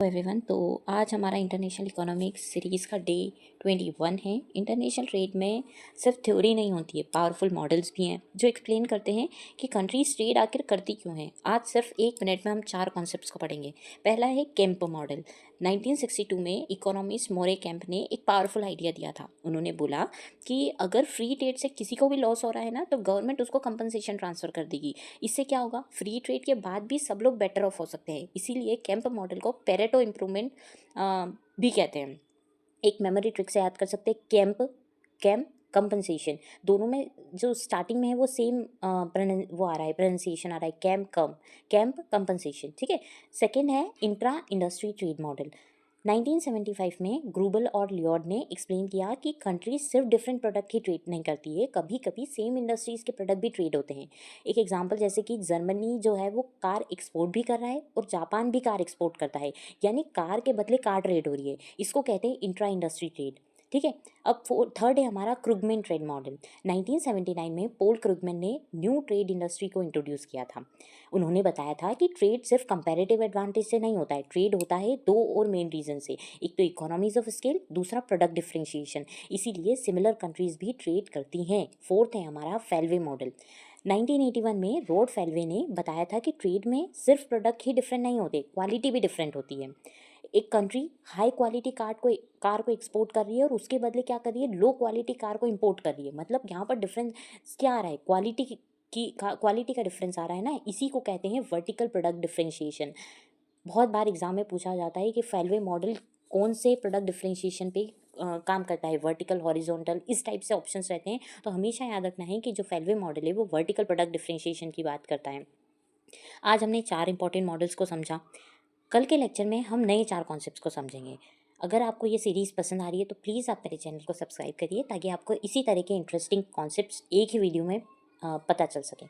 Everyone, तो आज हमारा इंटरनेशनल इकोनॉमिक्स सीरीज़ का डे 21 है। इंटरनेशनल ट्रेड में सिर्फ थ्योरी नहीं होती है, पावरफुल मॉडल्स भी हैं जो एक्सप्लेन करते हैं कि कंट्रीज ट्रेड आखिर करती क्यों हैं। आज सिर्फ 1 मिनट में हम 4 कॉन्सेप्ट्स को पढ़ेंगे। पहला है केम्प मॉडल। 1962 में इकोनॉमिस्ट मोरे केम्प ने एक पावरफुल आइडिया दिया था। उन्होंने बोला कि अगर फ्री ट्रेड से किसी को भी लॉस हो रहा है ना, तो गवर्नमेंट उसको कंपनसेशन ट्रांसफ़र कर देगी। इससे क्या होगा, फ्री ट्रेड के बाद भी सब लोग बेटर ऑफ हो सकते हैं। इसीलिए केम्प मॉडल को पेरेटो इम्प्रूवमेंट भी कहते हैं। एक मेमोरी ट्रिक से याद कर सकते हैं, कैम्प कंपनसेशन, दोनों में जो स्टार्टिंग में है वो सेम वो आ रहा है, प्रोनाउंसिएशन आ रहा है, कैम्प कंपनसेशन। ठीक है। सेकेंड है इंट्रा इंडस्ट्री ट्रेड मॉडल। 1975 में ग्रूबल और लियोड ने एक्सप्लेन किया कि कंट्रीज सिर्फ डिफरेंट प्रोडक्ट ही ट्रेड नहीं करती है, कभी कभी सेम इंडस्ट्रीज के प्रोडक्ट भी ट्रेड होते हैं। एक एग्जांपल जैसे कि जर्मनी जो है वो कार एक्सपोर्ट भी कर रहा है और जापान भी कार एक्सपोर्ट करता है, यानी कार के बदले कार ट्रेड हो रही है। इसको कहते हैं इंट्रा इंडस्ट्री ट्रेड। ठीक है। अब थर्ड है हमारा क्रुगमैन ट्रेड मॉडल। 1979 में पोल क्रुगमैन ने न्यू ट्रेड इंडस्ट्री को इंट्रोड्यूस किया था। उन्होंने बताया था कि ट्रेड सिर्फ कंपैरेटिव एडवांटेज से नहीं होता है, ट्रेड होता है दो और मेन रीजन से। एक तो इकोनॉमीज ऑफ स्केल, दूसरा प्रोडक्ट डिफरेंशिएशन। इसीलिए सिमिलर कंट्रीज भी ट्रेड करती हैं। फोर्थ है हमारा फेलवे मॉडल। 1981 में रॉड फेलवे ने बताया था कि ट्रेड में सिर्फ प्रोडक्ट ही डिफरेंट नहीं होते, क्वालिटी भी डिफरेंट होती है। एक कंट्री हाई क्वालिटी कार को एक्सपोर्ट कर रही है और उसके बदले क्या कर रही है, लो क्वालिटी कार को इंपोर्ट कर रही है। मतलब यहाँ पर डिफरेंस क्या आ रहा है, क्वालिटी का डिफरेंस आ रहा है ना। इसी को कहते हैं वर्टिकल प्रोडक्ट डिफरेंशिएशन। बहुत बार एग्जाम में पूछा जाता है कि फेलवे मॉडल कौन से प्रोडक्ट डिफरेंशिएशन पे काम करता है, वर्टिकल, हॉरिजॉन्टल, इस टाइप से ऑप्शंस रहते हैं। तो हमेशा याद रखना है कि जो फेलवे मॉडल है वो वर्टिकल प्रोडक्ट डिफरेंशिएशन की बात करता है। आज हमने 4 इंपॉर्टेंट मॉडल्स को समझा। कल के लेक्चर में हम नए 4 कॉन्सेप्ट्स को समझेंगे। अगर आपको ये सीरीज़ पसंद आ रही है तो प्लीज़ आप मेरे चैनल को सब्सक्राइब करिए, ताकि आपको इसी तरह के इंटरेस्टिंग कॉन्सेप्ट्स एक ही वीडियो में पता चल सके।